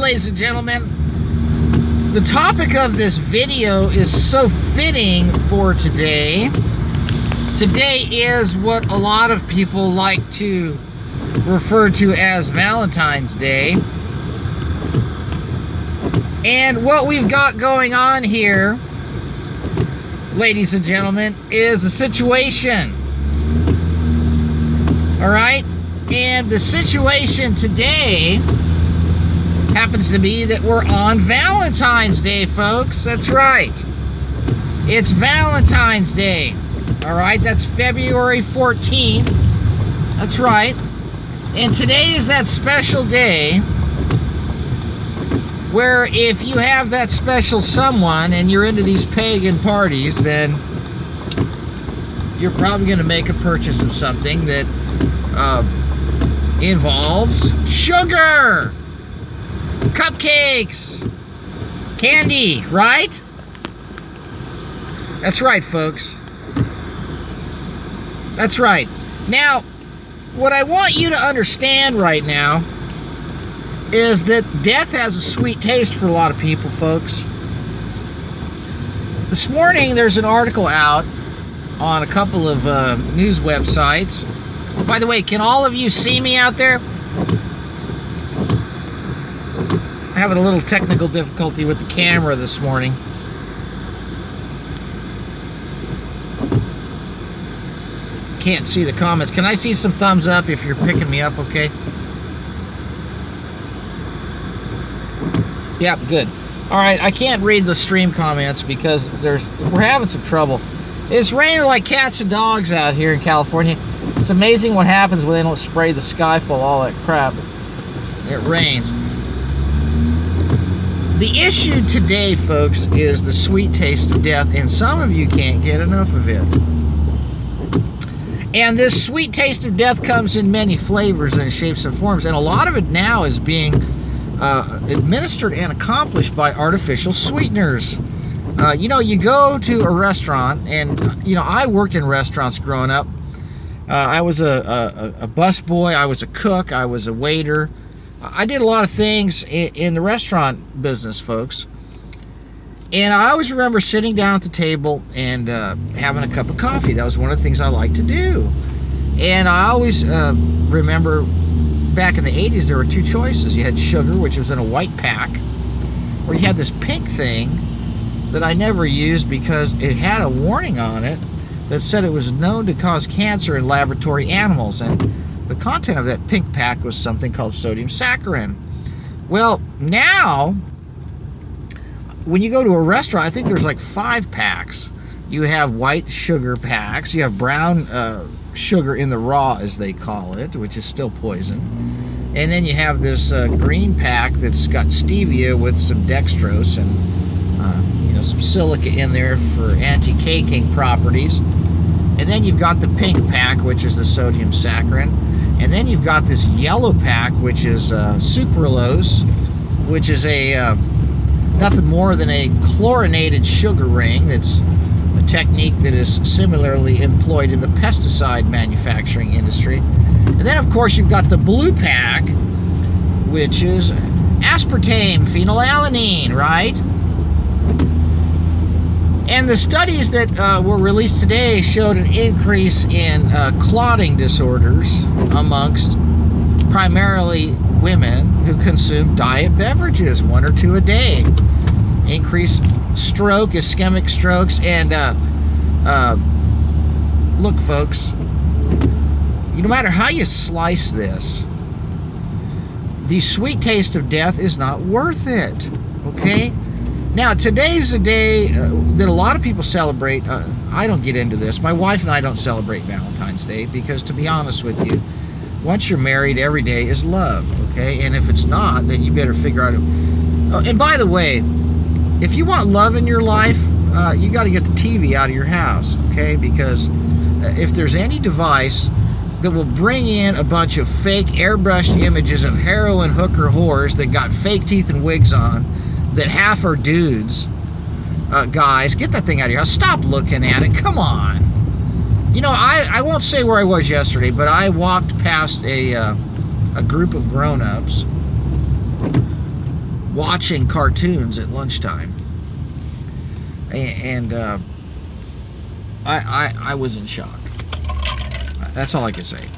ladies and gentlemen, the topic of this video is so fitting for today. Today is what a lot of people like to refer to as Valentine's Day. And what we've got going on here, ladies and gentlemen, is a situation. All right? And the situation today happens to be that we're on Valentine's Day, folks. That's right. It's Valentine's Day. All right? That's February 14th. That's right. And today is that special day where if you have that special someone and you're into these pagan parties, then you're probably going to make a purchase of something that involves sugar, cupcakes, candy, right? That's right, folks. That's right. Now, what I want you to understand right now is that death has a sweet taste for a lot of people, folks. This morning, there's an article out on a couple of news websites. By the way, can all of you see me out there? I'm having a little technical difficulty with the camera this morning. Can't see the comments. Can I see some thumbs up if you're picking me up, okay? Yep, good. All right, I can't read the stream comments because we're having some trouble. It's raining like cats and dogs out here in California. It's amazing what happens when they don't spray the sky full of all that crap. It rains. The issue today, folks, is the sweet taste of death, and some of you can't get enough of it. And this sweet taste of death comes in many flavors and shapes and forms, and a lot of it now is being administered and accomplished by artificial sweeteners. You know, you go to a restaurant, and you know, I worked in restaurants growing up. I was a busboy, I was a cook, I was a waiter. I did a lot of things in the restaurant business, folks. And I always remember sitting down at the table and having a cup of coffee. That was one of the things I liked to do. And I always remember back in the 80s, there were two choices. You had sugar, which was in a white pack, or you had this pink thing that I never used because it had a warning on it that said it was known to cause cancer in laboratory animals. And the content of that pink pack was something called sodium saccharin. Well, now, when you go to a restaurant, I think there's like 5 packs. You have white sugar packs. You have brown sugar in the raw, as they call it, which is still poison. And then you have this green pack that's got stevia with some dextrose and you know, some silica in there for anti-caking properties. And then you've got the pink pack, which is the sodium saccharin. And then you've got this yellow pack, which is sucralose, which is a nothing more than a chlorinated sugar ring. That's a technique that is similarly employed in the pesticide manufacturing industry. And then, of course, you've got the blue pack, which is aspartame, phenylalanine, right? And the studies that were released today showed an increase in clotting disorders amongst primarily women who consume diet beverages, 1 or 2 a day. Increased stroke, ischemic strokes, and look, folks, no matter how you slice this, the sweet taste of death is not worth it, okay? Now, today's a day that a lot of people celebrate. I don't get into this. My wife and I don't celebrate Valentine's Day because, to be honest with you, once you're married, every day is love, okay? And if it's not, then you better figure out... Oh, and by the way, if you want love in your life, you got to get the TV out of your house, okay? Because if there's any device that will bring in a bunch of fake airbrushed images of heroin hooker whores that got fake teeth and wigs on, that half are dudes, guys, get that thing out of your house. Stop looking at it. Come on. You know, I won't say where I was yesterday, but I walked past a group of grown-ups watching cartoons at lunchtime. And I was in shock. That's all I can say.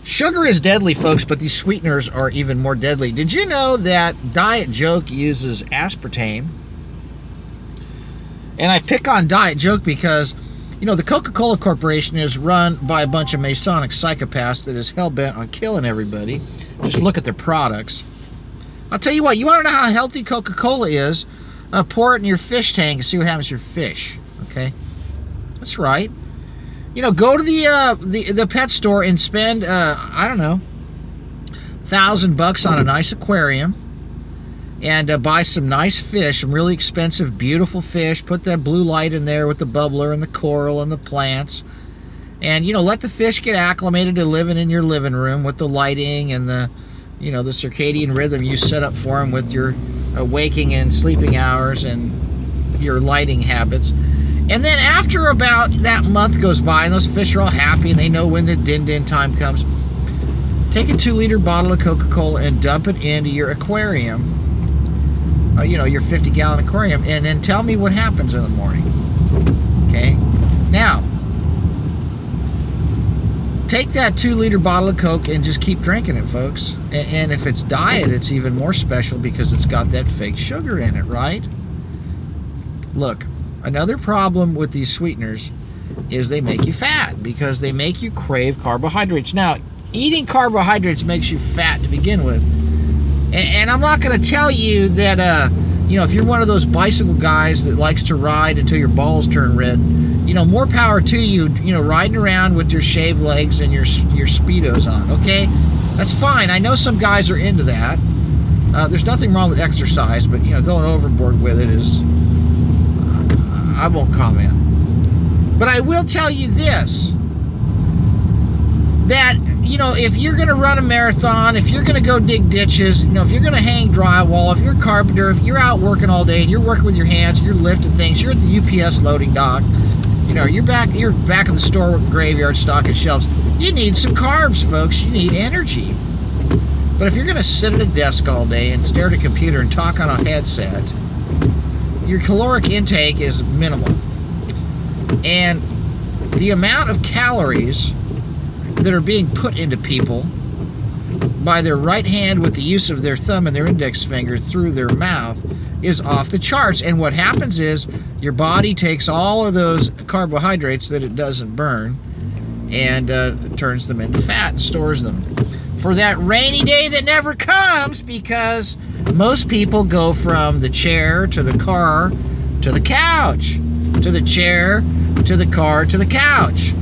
Sugar is deadly, folks, but these sweeteners are even more deadly. Did you know that Diet Joke uses aspartame? And I pick on Diet Joke because, you know, the Coca-Cola Corporation is run by a bunch of Masonic psychopaths that is hell-bent on killing everybody. Just look at their products. I'll tell you what, you want to know how healthy Coca-Cola is? Pour it in your fish tank and see what happens to your fish, okay? That's right. You know, go to the pet store and spend, I don't know, $1,000 on a nice aquarium and buy some nice fish, some really expensive, beautiful fish. Put that blue light in there with the bubbler and the coral and the plants. And, you know, let the fish get acclimated to living in your living room with the lighting and the, you know, the circadian rhythm you set up for them with your waking and sleeping hours and your lighting habits. And then after about that month goes by and those fish are all happy and they know when the din-din time comes, take a 2-liter bottle of Coca-Cola and dump it into your aquarium, you know, your 50-gallon aquarium, and then tell me what happens in the morning. Okay? Now, take that 2-liter bottle of Coke and just keep drinking it, folks. And if it's diet, it's even more special because it's got that fake sugar in it, right? Look, another problem with these sweeteners is they make you fat because they make you crave carbohydrates. Now, eating carbohydrates makes you fat to begin with. And I'm not going to tell you that, you know, if you're one of those bicycle guys that likes to ride until your balls turn red, you know, more power to you, you know, riding around with your shaved legs and your Speedos on, okay? That's fine. I know some guys are into that. There's nothing wrong with exercise, but, you know, going overboard with it is... I won't comment. But I will tell you this, that, you know, if you're going to run a marathon, if you're going to go dig ditches, you know, if you're going to hang drywall, if you're a carpenter, if you're out working all day and you're working with your hands, you're lifting things, you're at the UPS loading dock, you know, you're back in the store with graveyard stocking shelves, you need some carbs, folks. You need energy. But if you're going to sit at a desk all day and stare at a computer and talk on a headset, your caloric intake is minimal. And the amount of calories that are being put into people by their right hand with the use of their thumb and their index finger through their mouth is off the charts. And what happens is your body takes all of those carbohydrates that it doesn't burn and turns them into fat and stores them for that rainy day that never comes, because most people go from the chair to the car to the couch, to the chair to the car to the couch,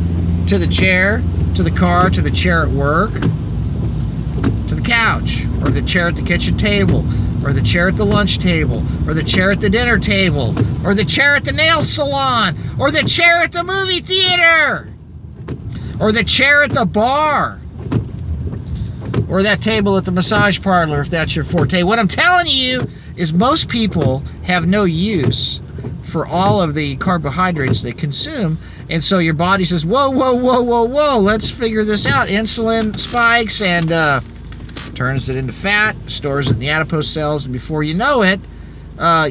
to the chair to the car to the chair at work, to the couch, or the chair at the kitchen table, or the chair at the lunch table, or the chair at the dinner table, or the chair at the nail salon, or the chair at the movie theater, or the chair at the bar, or that table at the massage parlor, if that's your forte. What I'm telling you is most people have no use for all of the carbohydrates they consume, and so your body says, whoa, whoa, whoa, whoa, whoa, let's figure this out. Insulin spikes and turns it into fat, stores it in the adipose cells, and before you know it,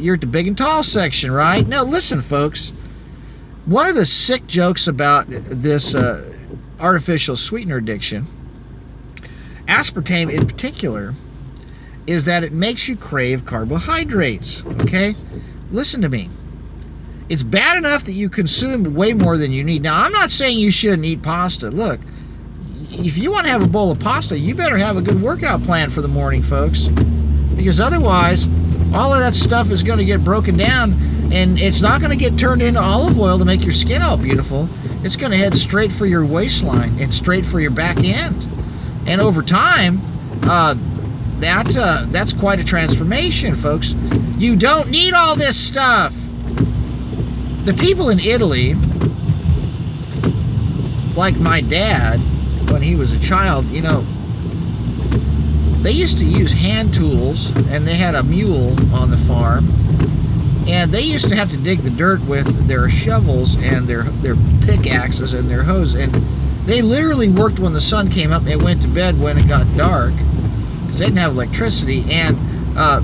you're at the big and tall section, right? Now, listen, folks. One of the sick jokes about this artificial sweetener addiction, aspartame in particular, is that it makes you crave carbohydrates, okay? Listen to me. It's bad enough that you consume way more than you need. Now, I'm not saying you shouldn't eat pasta. Look, if you want to have a bowl of pasta, you better have a good workout plan for the morning, folks. Because otherwise, all of that stuff is going to get broken down, and it's not going to get turned into olive oil to make your skin all beautiful. It's going to head straight for your waistline and straight for your back end. And over time, that's quite a transformation, folks. You don't need all this stuff. The people in Italy, like my dad, when he was a child, you know, they used to use hand tools, and they had a mule on the farm, and they used to have to dig the dirt with their shovels and their pickaxes and their hoes. And They literally worked when the sun came up and went to bed when it got dark, because they didn't have electricity. And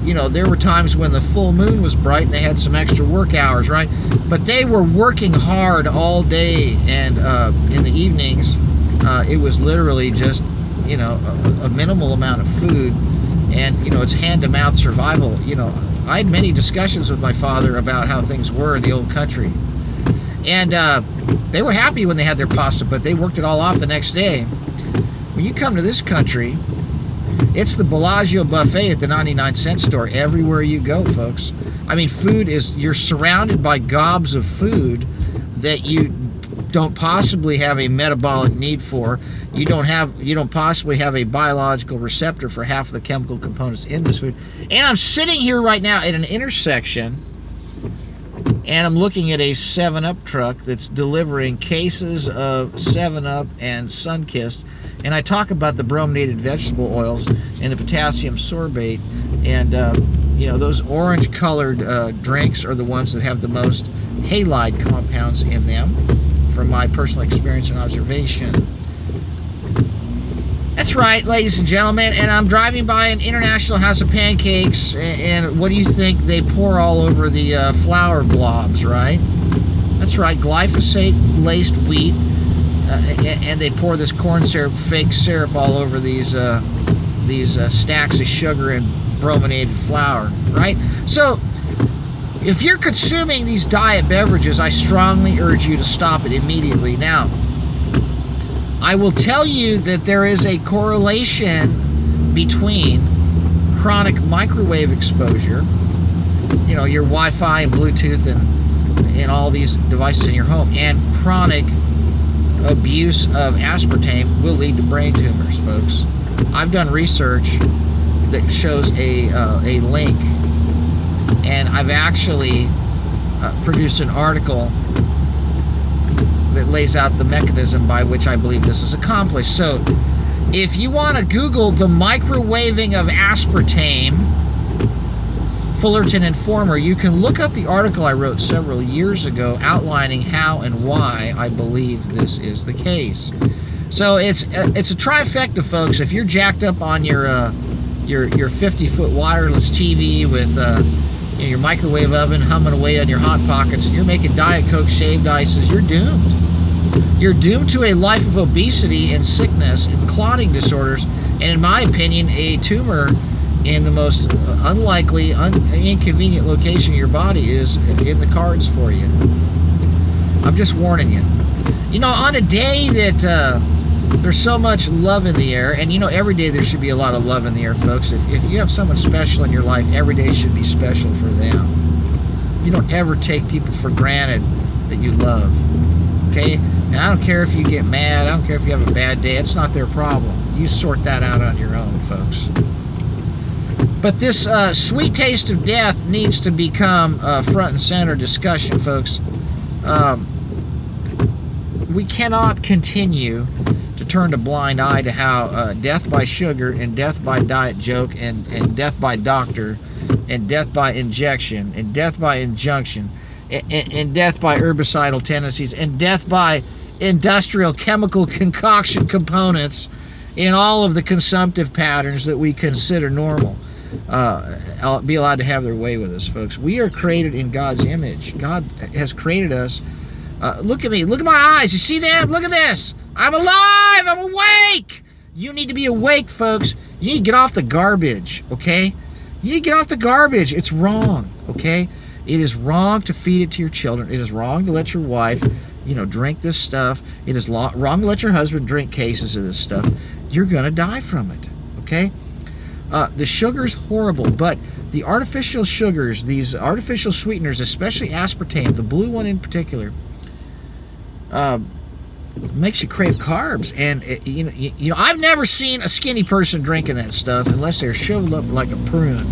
you know, there were times when the full moon was bright and they had some extra work hours, right? But they were working hard all day, and in the evenings it was literally just, you know, a minimal amount of food. And, you know, it's hand-to-mouth survival. You know, I had many discussions with my father about how things were in the old country. And they were happy when they had their pasta, but they worked it all off the next day. When you come to this country, it's the Bellagio buffet at the 99-cent store everywhere you go, folks. I mean, food is, you're surrounded by gobs of food that you don't possibly have a metabolic need for. You don't possibly have a biological receptor for half of the chemical components in this food. And I'm sitting here right now at an intersection, and I'm looking at a 7-Up truck that's delivering cases of 7-Up and Sunkist. And I talk about the brominated vegetable oils and the potassium sorbate. And, you know, those orange-colored drinks are the ones that have the most halide compounds in them, from my personal experience and observation. That's right, ladies and gentlemen, and I'm driving by an International House of Pancakes, and what do you think? They pour all over the flour blobs, right? That's right, glyphosate-laced wheat, and they pour this corn syrup, fake syrup, all over these stacks of sugar and brominated flour, right? So, if you're consuming these diet beverages, I strongly urge you to stop it immediately. Now, I will tell you that there is a correlation between chronic microwave exposure, you know, your Wi-Fi and Bluetooth and all these devices in your home, and chronic abuse of aspartame will lead to brain tumors, folks. I've done research that shows a link, and I've actually produced an article that lays out the mechanism by which I believe this is accomplished. So if you want to Google the microwaving of aspartame, Fullerton Informer, you can look up the article I wrote several years ago outlining how and why I believe this is the case. So it's a trifecta, folks. If you're jacked up on your 50-foot wireless TV with your microwave oven humming away on your Hot Pockets, and you're making Diet Coke shaved ices, you're doomed. You're doomed to a life of obesity and sickness and clotting disorders, and in my opinion, a tumor in the most unlikely, inconvenient location of your body is in the cards for you. I'm just warning you. You know, on a day that there's so much love in the air, and you know, every day there should be a lot of love in the air, folks. If you have someone special in your life, every day should be special for them. You don't ever take people for granted that you love, okay? And I don't care if you get mad, I don't care if you have a bad day, it's not their problem. You sort that out on your own, folks. But this sweet taste of death needs to become front and center discussion, folks. We cannot continue to turn a blind eye to how death by sugar and death by diet joke and death by doctor and death by injection and death by injunction and death by herbicidal tendencies and death by industrial chemical concoction components in all of the consumptive patterns that we consider normal be allowed to have their way with us, folks. We are created in God's image. God has created us. Look at me. Look at my eyes. You see them? Look at this. I'm alive. I'm awake. You need to be awake, folks. You need to get off the garbage, okay? You need to get off the garbage. It's wrong, okay? It is wrong to feed it to your children. It is wrong to let your wife, you know, drink this stuff. It is wrong to let your husband drink cases of this stuff. You're going to die from it, okay? The sugar's horrible, but the artificial sugars, these artificial sweeteners, especially aspartame, the blue one in particular, makes you crave carbs. And you know, I've never seen a skinny person drinking that stuff unless they're shriveled up like a prune.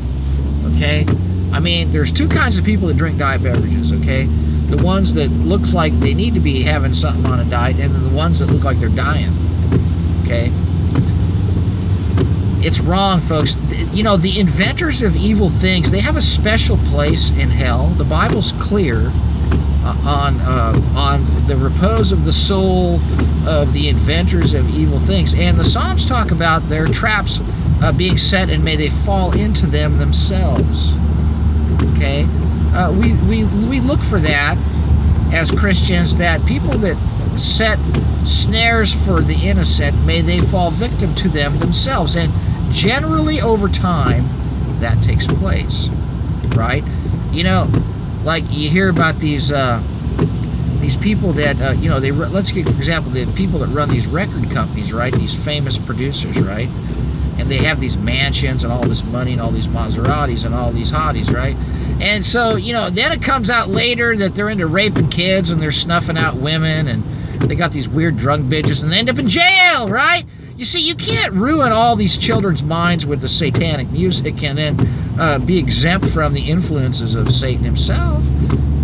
Okay, I mean, there's two kinds of people that drink diet beverages. Okay, the ones that looks like they need to be having something on a diet, and then the ones that look like they're dying. Okay, it's wrong, folks. You know, the inventors of evil things, they have a special place in hell. The Bible's clear. on the repose of the soul of the inventors of evil things. And the Psalms talk about their traps being set, and may they fall into them themselves. Okay, we look for that as Christians, that people that set snares for the innocent, may they fall victim to them themselves. And generally over time that takes place, right? You know, like you hear about these people that you know, let's get, for example, the people that run these record companies, right? These famous producers, right? And they have these mansions and all this money and all these Maseratis and all these hotties, right? And so, you know, then it comes out later that they're into raping kids and they're snuffing out women, and they got these weird drug bitches, and they end up in jail, right? You see, you can't ruin all these children's minds with the satanic music and then be exempt from the influences of Satan himself.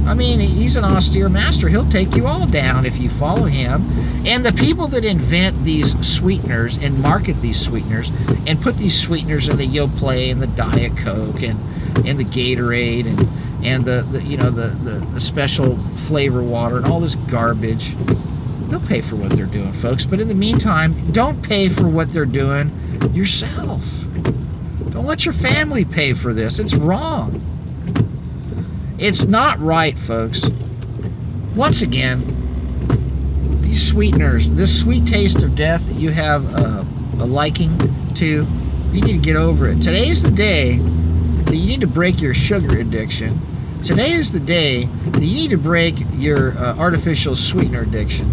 I mean, he's an austere master. He'll take you all down if you follow him. And the people that invent these sweeteners and market these sweeteners and put these sweeteners in the Yoplait and the Diet Coke and the Gatorade and the special flavor water and all this garbage, they'll pay for what they're doing, folks. But in the meantime, don't pay for what they're doing yourself. Don't let your family pay for this. It's wrong. It's not right, folks. Once again, these sweeteners, this sweet taste of death that you have a liking to, you need to get over it. Today is the day that you need to break your sugar addiction. Today is the day that you need to break your artificial sweetener addiction.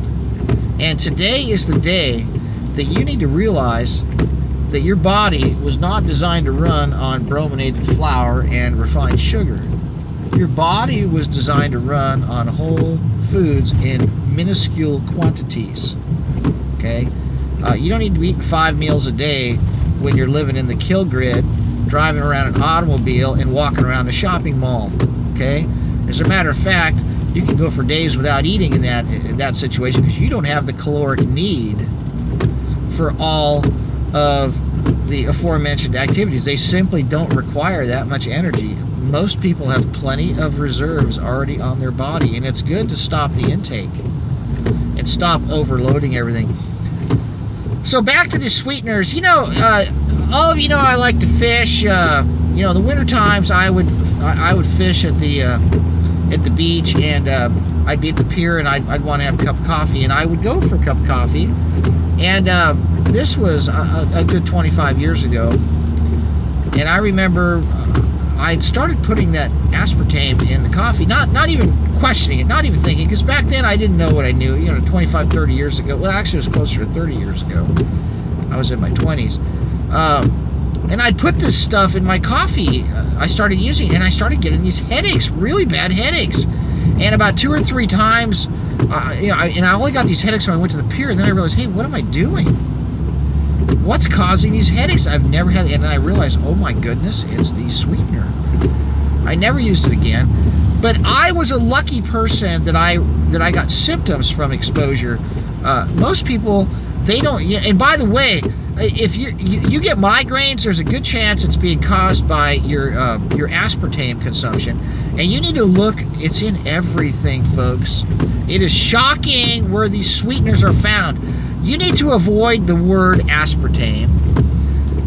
And today is the day that you need to realize that your body was not designed to run on brominated flour and refined sugar. Your body was designed to run on whole foods in minuscule quantities. Okay? You don't need to be eating 5 meals a day when you're living in the kill grid, driving around an automobile and walking around a shopping mall. Okay? As a matter of fact, you can go for days without eating in that situation, because you don't have the caloric need for all of the aforementioned activities. They simply don't require that much energy. Most people have plenty of reserves already on their body, and it's good to stop the intake and stop overloading everything. So back to the sweeteners. You know, all of you know I like to fish. You know, the winter times I would fish at the beach, and I'd be at the pier, and I'd want to have a cup of coffee, and I would go for a cup of coffee. And this was a good 25 years ago, and I remember I started putting that aspartame in the coffee, not even questioning it, not even thinking, because back then I didn't know what I knew. You know, 25, 30 years ago. Well, actually it was closer to 30 years ago. I was in my 20s. And I'd put this stuff in my coffee. I started using it, and I started getting these headaches, really bad headaches. And about 2 or 3 times, you know, and I only got these headaches when I went to the pier, and then I realized, hey, what am I doing? What's causing these headaches? I've never had, and then I realized, oh my goodness, it's the sweetener. I never used it again, but I was a lucky person that I got symptoms from exposure. Most people, they don't. And by the way, if you get migraines, there's a good chance it's being caused by your aspartame consumption, and you need to look. It's in everything, folks. It is shocking where these sweeteners are found. You need to avoid the word aspartame,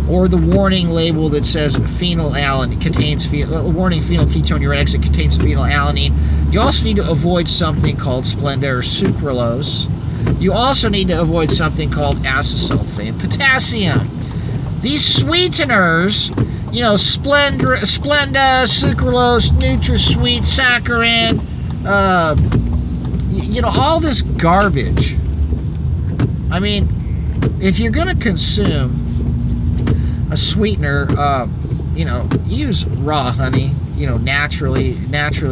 or the warning label that says phenylalanine contains warning phenylketonuretix, it contains phenylalanine. You also need to avoid something called Splenda or sucralose. You also need to avoid something called acesulfame potassium. These sweeteners, you know, Splenda, sucralose, NutraSweet, saccharin, you know, all this garbage. I mean, if you're going to consume a sweetener, you know, use raw honey, you know, naturally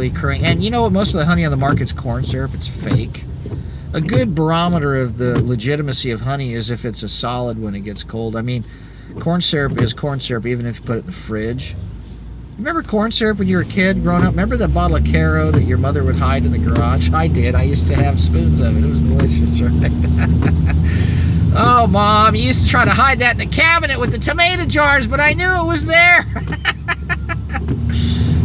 occurring. And you know what? Most of the honey on the market's corn syrup. It's fake. A good barometer of the legitimacy of honey is if it's a solid when it gets cold. I mean, corn syrup is corn syrup even if you put it in the fridge. Remember corn syrup when you were a kid growing up? Remember that bottle of Caro that your mother would hide in the garage? I did. I used to have spoons of it. It was delicious, right? Oh, Mom, you used to try to hide that in the cabinet with the tomato jars, but I knew it was there.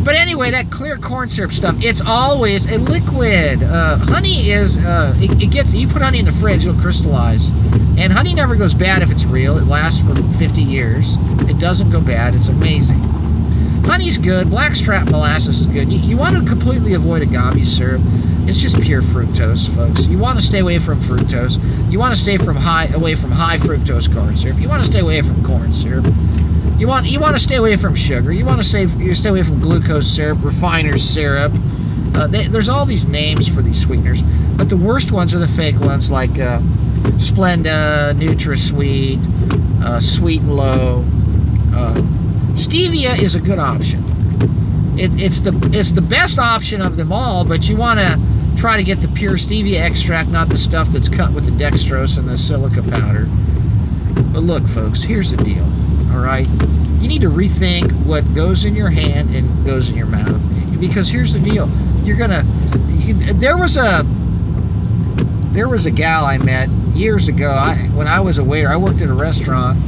But anyway, that clear corn syrup stuff, it's always a liquid. Honey is, you put honey in the fridge, it'll crystallize. And honey never goes bad if it's real. It lasts for 50 years. It doesn't go bad. It's amazing. Honey's good. Blackstrap molasses is good. You want to completely avoid agave syrup. It's just pure fructose, folks. You want to stay away from fructose. You want to stay away from high fructose corn syrup. You want to stay away from corn syrup. You want to stay away from sugar. You want to stay away from glucose syrup, refiner's syrup. There's all these names for these sweeteners, but the worst ones are the fake ones like Splenda, NutraSweet, Sweet and Low. Stevia is a good option. It's the best option of them all, but you want to try to get the pure stevia extract, not the stuff that's cut with the dextrose and the silica powder. But look, folks, here's the deal. All right, you need to rethink what goes in your hand and goes in your mouth, because here's the deal. There was a gal I met years ago. When I was a waiter, I worked at a restaurant,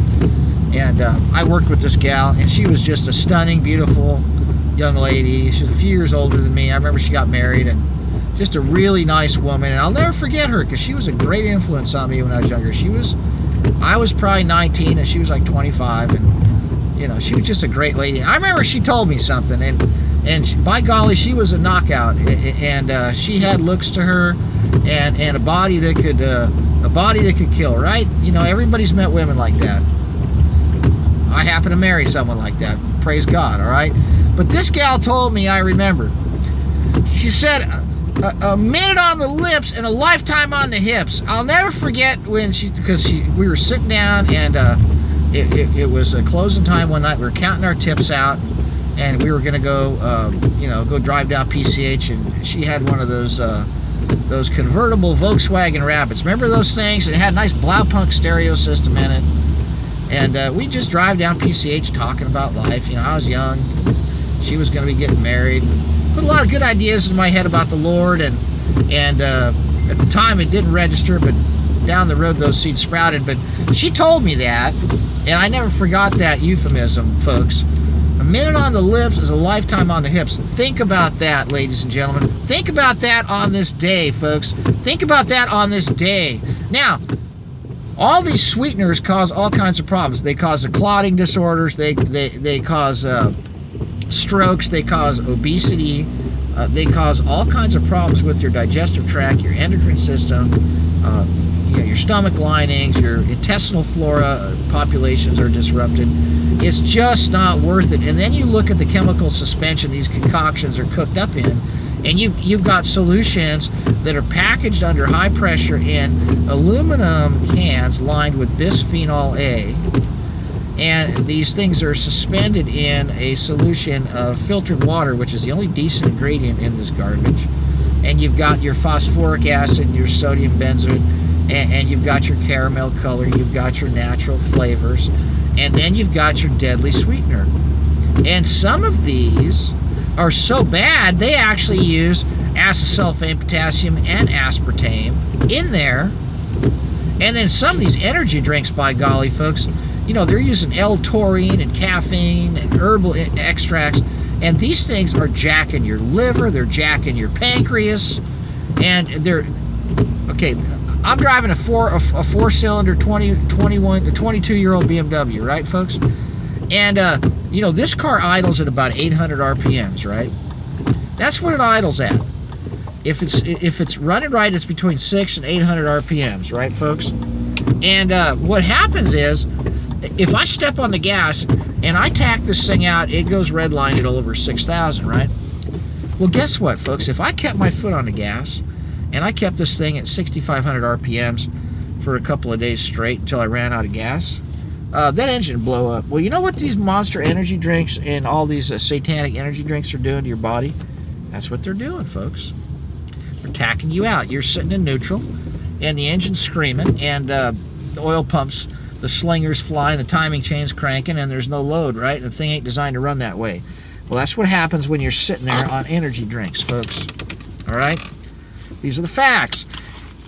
and I worked with this gal, and she was just a stunning, beautiful young lady. She was a few years older than me. I remember she got married, and just a really nice woman, and I'll never forget her because she was a great influence on me when I was younger. I was probably 19 and she was like 25, and you know, she was just a great lady. I remember she told me something, and by golly, she was a knockout, and she had looks to her, and a body that could kill, right? You know, everybody's met women like that. I happen to marry someone like that, praise God, all right? But this gal told me, I remember, she said, a minute on the lips and a lifetime on the hips. I'll never forget when we were sitting down, and it was a closing time one night. We were counting our tips out, and we were gonna go, go drive down PCH, and she had one of those convertible Volkswagen Rabbits. Remember those things? It had a nice Blaupunk stereo system in it, and we just drive down PCH talking about life. You know, I was young, she was gonna be getting married. Put a lot of good ideas in my head about the Lord, and at the time it didn't register, but down the road those seeds sprouted. But she told me that, and I never forgot that euphemism, folks. A minute on the lips is a lifetime on the hips. Think about that, ladies and gentlemen. Think about that on this day, folks. Think about that on this day. Now, all these sweeteners cause all kinds of problems. They cause the clotting disorders. They cause strokes, they cause obesity, they cause all kinds of problems with your digestive tract, your endocrine system, your stomach linings, your intestinal flora populations are disrupted. It's just not worth it. And then you look at the chemical suspension these concoctions are cooked up in, and you've got solutions that are packaged under high pressure in aluminum cans lined with bisphenol A. And these things are suspended in a solution of filtered water, which is the only decent ingredient in this garbage. And you've got your phosphoric acid, your sodium benzoate, and you've got your caramel color, you've got your natural flavors, and then you've got your deadly sweetener. And some of these are so bad, they actually use acesulfame, potassium, and aspartame in there. And then some of these energy drinks, by golly, folks, you know, they're using L-taurine and caffeine and herbal extracts, and these things are jacking your liver, they're jacking your pancreas, and they're, okay, I'm driving a four-cylinder 22-year-old BMW, right, folks? And, you know, this car idles at about 800 RPMs, right? That's what it idles at. If it's running right, it's between 600 and 800 RPMs, right, folks? And what happens is, if I step on the gas and I tack this thing out, it goes redlined at over 6,000, right? Well, guess what, folks? If I kept my foot on the gas and I kept this thing at 6,500 RPMs for a couple of days straight until I ran out of gas, that engine would blow up. Well, you know what these monster energy drinks and all these satanic energy drinks are doing to your body? That's what they're doing, folks. They're tacking you out. You're sitting in neutral, and the engine's screaming, and the oil pumps, the slinger's flying, the timing chain's cranking, and there's no load, right? The thing ain't designed to run that way. Well, that's what happens when you're sitting there on energy drinks, folks. All right? These are the facts.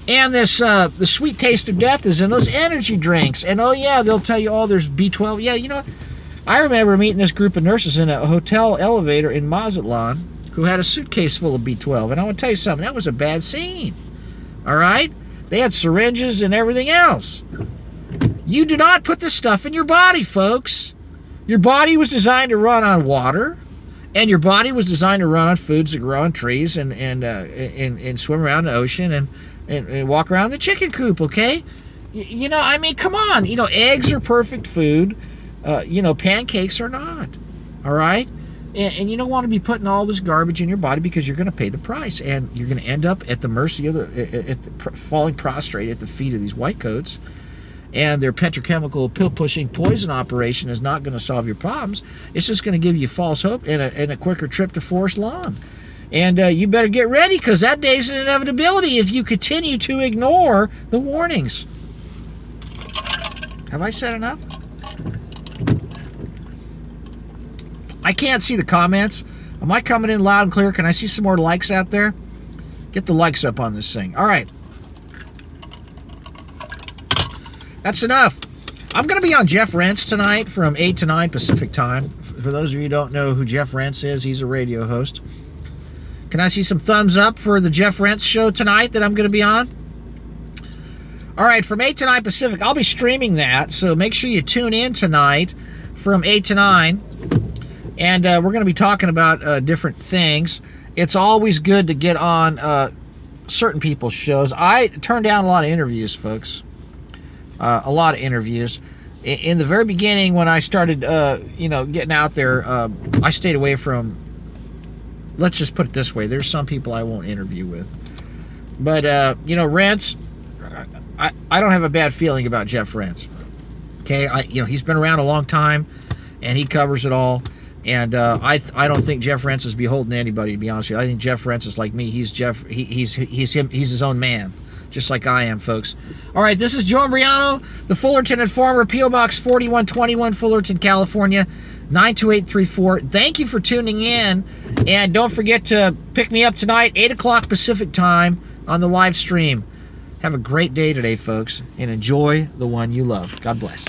And this, the sweet taste of death is in those energy drinks. And oh yeah, they'll tell you, oh, there's B12. Yeah, you know, I remember meeting this group of nurses in a hotel elevator in Mazatlan who had a suitcase full of B12. And I want to tell you something, that was a bad scene. All right? They had syringes and everything else. You do not put this stuff in your body, folks. Your body was designed to run on water, and your body was designed to run on foods that grow on trees and swim around the ocean and walk around the chicken coop, okay? You know, I mean, come on. You know, eggs are perfect food. You know, pancakes are not. All right? And you don't want to be putting all this garbage in your body because you're going to pay the price, and you're going to end up at the mercy of falling prostrate at the feet of these white coats. And their petrochemical pill-pushing poison operation is not going to solve your problems. It's just going to give you false hope and a quicker trip to Forest Lawn. And you better get ready, because that day's an inevitability if you continue to ignore the warnings. Have I said enough? I can't see the comments. Am I coming in loud and clear? Can I see some more likes out there? Get the likes up on this thing. All right. That's enough. I'm going to be on Jeff Rentz tonight from 8 to 9 Pacific time. For those of you who don't know who Jeff Rentz is, he's a radio host. Can I see some thumbs up for the Jeff Rentz show tonight that I'm going to be on? All right, from 8 to 9 Pacific, I'll be streaming that, so make sure you tune in tonight from 8 to 9. And we're going to be talking about different things. It's always good to get on certain people's shows. I turned down a lot of interviews, folks. A lot of interviews. In the very beginning, when I started, you know, getting out there, I stayed away from, let's just put it this way, there's some people I won't interview with. But, you know, Rentz, I don't have a bad feeling about Jeff Rentz. Okay, you know, he's been around a long time, and he covers it all. And I don't think Jeff Rentz is beholden to anybody, to be honest with you. I think Jeff Rentz is like me. He's Jeff. He's his own man, just like I am, folks. All right, this is Joe Imbriano, the Fullerton Informer, P.O. Box 4121, Fullerton, California, 92834. Thank you for tuning in, and don't forget to pick me up tonight, 8 o'clock Pacific time on the live stream. Have a great day today, folks, and enjoy the one you love. God bless.